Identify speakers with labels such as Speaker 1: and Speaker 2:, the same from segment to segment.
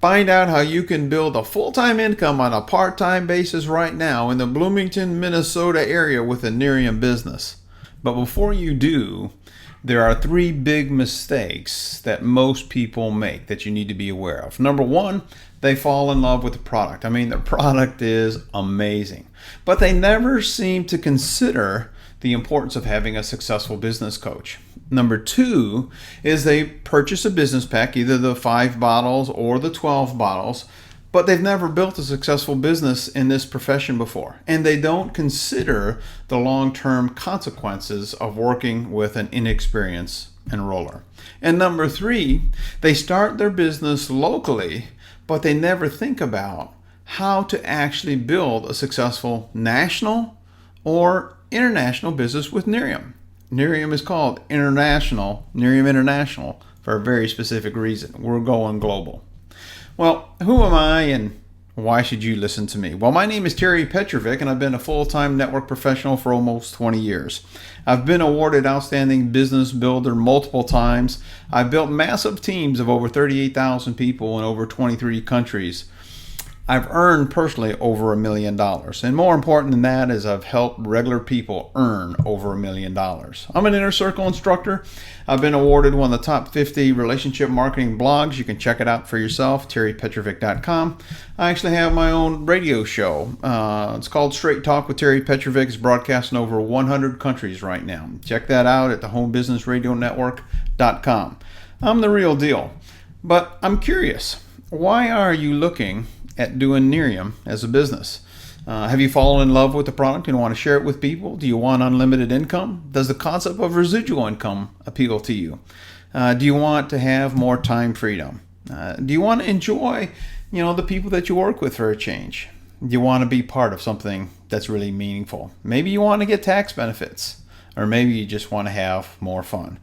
Speaker 1: Find out how you can build a full-time income on a part-time basis right now in the Bloomington, Minnesota area with a Nerium Business. But before you do, there are 3 big mistakes that most people make that you need to be aware of. Number 1, they fall in love with the product. I mean, the product is amazing, but they never seem to consider the importance of having a successful business coach. Number 2 is they purchase a business pack, either the 5 bottles or the 12 bottles, but they've never built a successful business in this profession before. And they don't consider the long-term consequences of working with an inexperienced enroller. And number 3, they start their business locally, but they never think about how to actually build a successful national or international business with Nerium. Nerium is called Nerium International for a very specific reason. We're going global. Well, who am I and why should you listen to me? Well, my name is Terry Petrovick, and I've been a full-time network professional for almost 20 years. I've been awarded Outstanding Business Builder multiple times. I've built massive teams of over 38,000 people in over 23 countries. I've earned personally over $1 million. And more important than that is I've helped regular people earn over $1 million. I'm an inner circle instructor. I've been awarded one of the top 50 relationship marketing blogs. You can check it out for yourself, terrypetrovick.com. I actually have my own radio show. It's called Straight Talk with Terry Petrovick. It's broadcast in over 100 countries right now. Check that out at thehomebusinessradionetwork.com. I'm the real deal. But I'm curious, why are you looking at doing Nerium as a business? Have you fallen in love with the product and want to share it with people? Do you want unlimited income? Does the concept of residual income appeal to you? Do you want to have more time freedom? Do you want to enjoy, the people that you work with for a change? Do you want to be part of something that's really meaningful? Maybe you want to get tax benefits, or maybe you just want to have more fun.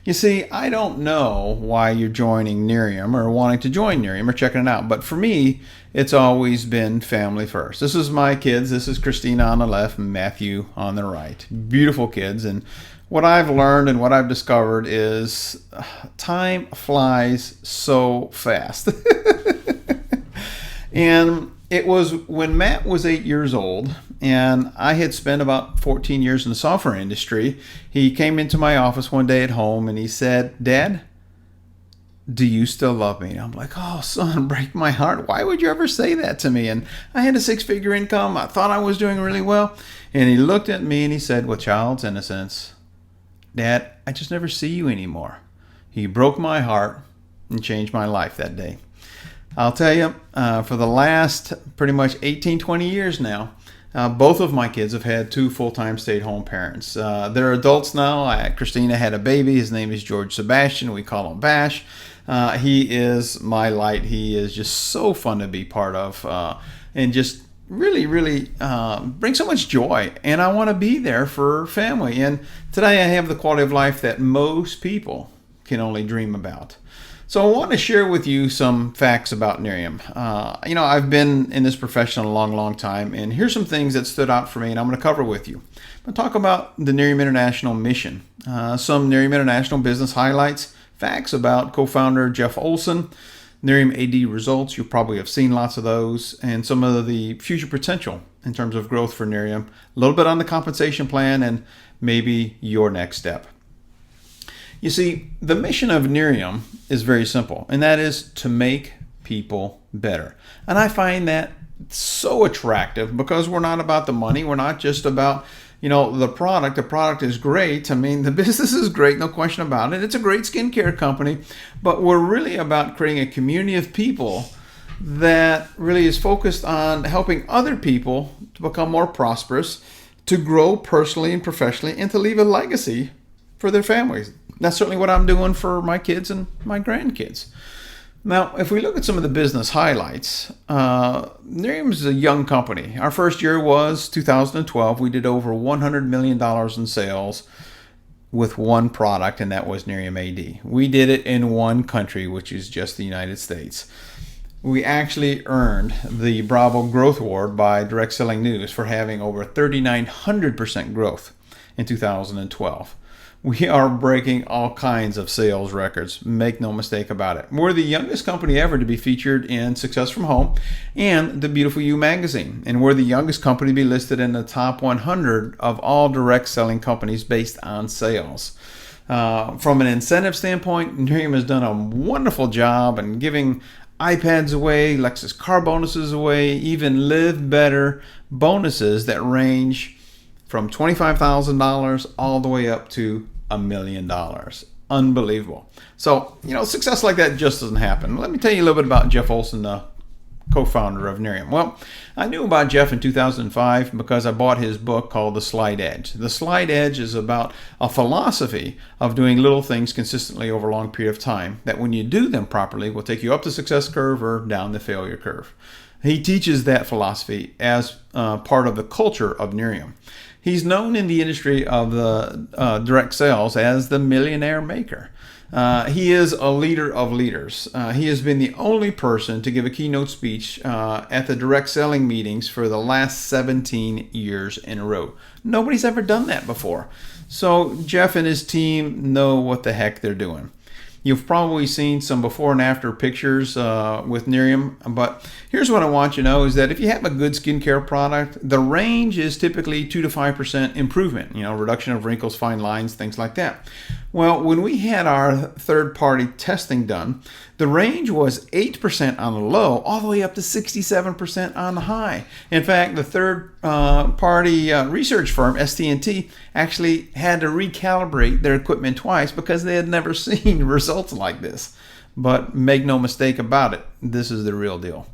Speaker 1: You see, I don't know why you're joining Nerium or wanting to join Nerium or checking it out, but for me, it's always been family first. This is my kids. This is Christina on the left and Matthew on the right. Beautiful kids. And what I've learned and what I've discovered is time flies so fast. And it was when Matt was 8 years old and I had spent about 14 years in the software industry. He came into my office one day at home and he said, "Dad, do you still love me?" And I'm like, "Oh, son, break my heart. Why would you ever say that to me?" And I had a 6-figure income. I thought I was doing really well. And he looked at me and he said, with child's innocence, "Dad, I just never see you anymore." He broke my heart and changed my life that day. I'll tell you, for the last pretty much 18, 20 years now, both of my kids have had 2 full-time stay-at-home parents. They're adults now. Christina had a baby. His name is George Sebastian. We call him Bash. He is my light. He is just so fun to be part of and just really, really brings so much joy. And I want to be there for family. And today I have the quality of life that most people can only dream about. So I want to share with you some facts about Nerium. I've been in this profession a long, long time, and here's some things that stood out for me, and I'm going to cover with you. I'm going to talk about the Nerium International Mission, some Nerium International business highlights, facts about co-founder Jeff Olson, Nerium AD results. You probably have seen lots of those, and some of the future potential in terms of growth for Nerium, a little bit on the compensation plan, and maybe your next step. You see, the mission of Nerium is very simple, and that is to make people better. And I find that so attractive because we're not about the money. We're not just about, the product. The product is great. I mean, the business is great, no question about it. It's a great skincare company, but we're really about creating a community of people that really is focused on helping other people to become more prosperous, to grow personally and professionally, and to leave a legacy for their families. That's certainly what I'm doing for my kids and my grandkids. Now, if we look at some of the business highlights, Nerium is a young company. Our first year was 2012. We did over $100 million in sales with one product, and that was Nerium AD. We did it in one country, which is just the United States. We actually earned the Bravo Growth Award by Direct Selling News for having over 3,900% growth in 2012. we are breaking all kinds of sales records. Make no mistake about it. We're the youngest company ever to be featured in Success from Home and the Beautiful You magazine. And we're the youngest company to be listed in the top 100 of all direct selling companies based on sales. From an incentive standpoint, Nerium has done a wonderful job in giving iPads away, Lexus car bonuses away, even Live Better bonuses that range from $25,000 all the way up to $1 million. Unbelievable. So, success like that just doesn't happen. Let me tell you a little bit about Jeff Olson, the co-founder of Nerium. Well, I knew about Jeff in 2005 because I bought his book called The Slight Edge. The Slight Edge is about a philosophy of doing little things consistently over a long period of time that when you do them properly will take you up the success curve or down the failure curve. He teaches that philosophy as part of the culture of Nerium. He's known in the industry of the direct sales as the millionaire maker. He is a leader of leaders. He has been the only person to give a keynote speech at the direct selling meetings for the last 17 years in a row. Nobody's ever done that before. So Jeff and his team know what the heck they're doing. You've probably seen some before and after pictures with Nerium, but here's what I want you to know is that if you have a good skincare product, the range is typically 2 to 5% improvement, reduction of wrinkles, fine lines, things like that. Well, when we had our third-party testing done, the range was 8% on the low, all the way up to 67% on the high. In fact, the third-party research firm, ST&T, actually had to recalibrate their equipment twice because they had never seen results like this. But make no mistake about it, this is the real deal.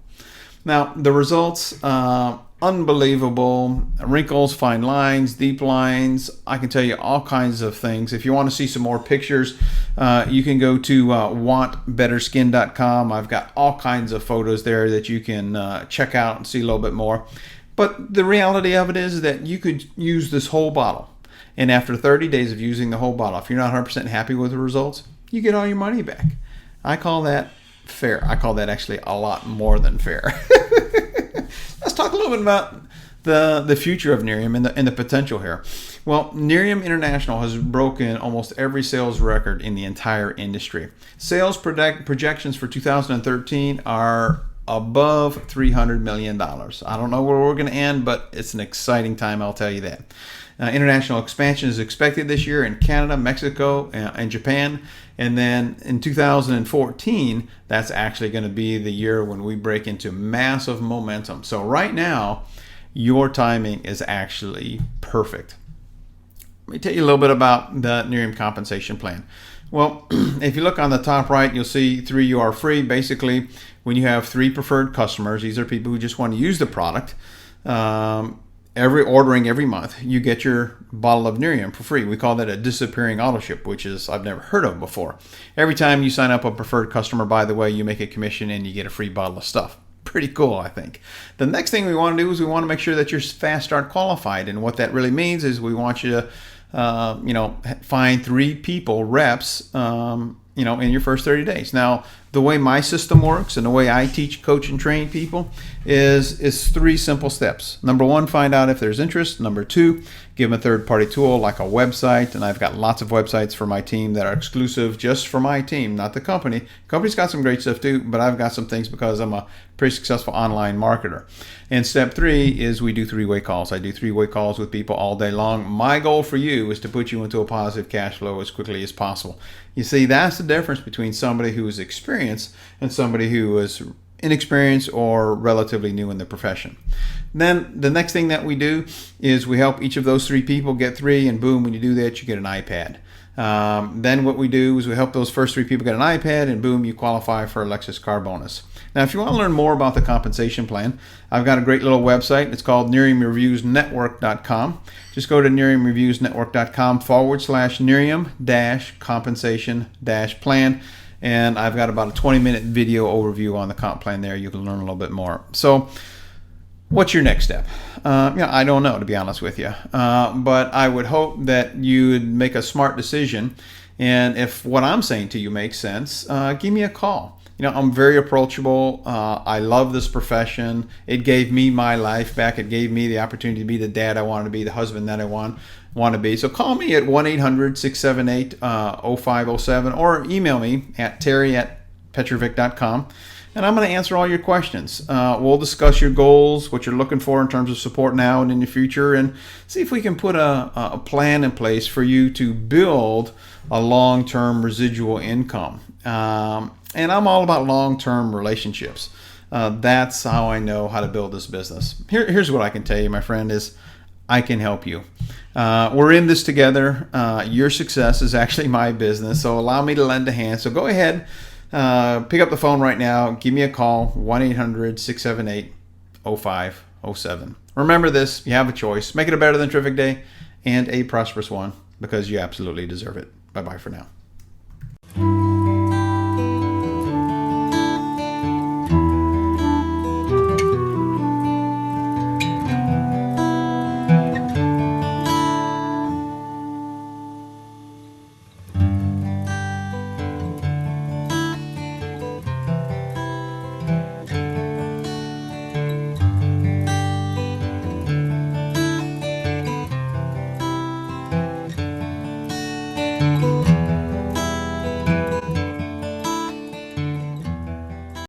Speaker 1: Now, the results, unbelievable. Wrinkles, fine lines, deep lines. I can tell you all kinds of things. If you want to see some more pictures, you can go to wantbetterskin.com. I've got all kinds of photos there that you can check out and see a little bit more. But the reality of it is that you could use this whole bottle. And after 30 days of using the whole bottle, if you're not 100% happy with the results, you get all your money back. I call that fair. I call that actually a lot more than fair. Let's talk a little bit about the future of Nerium and the potential here. Well, Nerium International has broken almost every sales record in the entire industry. Sales projections for 2013 are above $300 million. I don't know where we're going to end, but it's an exciting time, I'll tell you that. International expansion is expected this year in Canada, Mexico, and Japan. And then in 2014, that's actually going to be the year when we break into massive momentum. So right now, your timing is actually perfect. Let me tell you a little bit about the Nerium compensation plan. Well, if you look on the top right, you'll see 3 you are free. Basically, when you have 3 preferred customers, these are people who just want to use the product. Every month, you get your bottle of Nerium for free. We call that a disappearing auto ship, which is I've never heard of before. Every time you sign up a preferred customer, by the way, you make a commission and you get a free bottle of stuff. Pretty cool, I think. The next thing we want to do is we want to make sure that you're fast start qualified, and what that really means is we want you to find 3 people, reps, in your first 30 days. Now, the way my system works and the way I teach, coach, and train people is 3 simple steps. Number 1, find out if there's interest. Number 2, give them a third-party tool like a website, and I've got lots of websites for my team that are exclusive just for my team, not the company. The company's got some great stuff too, but I've got some things because I'm a pretty successful online marketer. And step 3 is we do 3-way calls. I do 3-way calls with people all day long. My goal for you is to put you into a positive cash flow as quickly as possible. You see, that's the difference between somebody who is experienced and somebody who is inexperienced or relatively new in the profession. Then the next thing that we do is we help each of those 3 people get 3, and boom, when you do that, you get an iPad. Then what we do is we help those first 3 people get an iPad, and boom, you qualify for a Lexus car bonus. Now, if you want to learn more about the compensation plan, I've got a great little website. It's called NeriumReviewsNetwork.com. Just go to NeriumReviewsNetwork.com/Nerium-compensation-plan. And I've got about a 20-minute video overview on the comp plan there. You can learn a little bit more. So what's your next step? I don't know, to be honest with you. But I would hope that you would make a smart decision. And if what I'm saying to you makes sense, give me a call. I'm very approachable. I love this profession. It gave me my life back. It gave me the opportunity to be the dad I wanted to be, the husband that I want to be. So call me at 1-800-678-0507 or email me at terry@petrovick.com. And I'm going to answer all your questions. We'll discuss your goals, what you're looking for in terms of support now and in the future, and see if we can put a plan in place for you to build a long-term residual income. And I'm all about long-term relationships. That's how I know how to build this business. Here's what I can tell you, my friend, is I can help you. We're in this together. Your success is actually my business, so allow me to lend a hand. So go ahead. Pick up the phone right now. Give me a call, 1-800-678-0507. Remember this, you have a choice. Make it a better than terrific day and a prosperous one, because you absolutely deserve it. Bye-bye for now.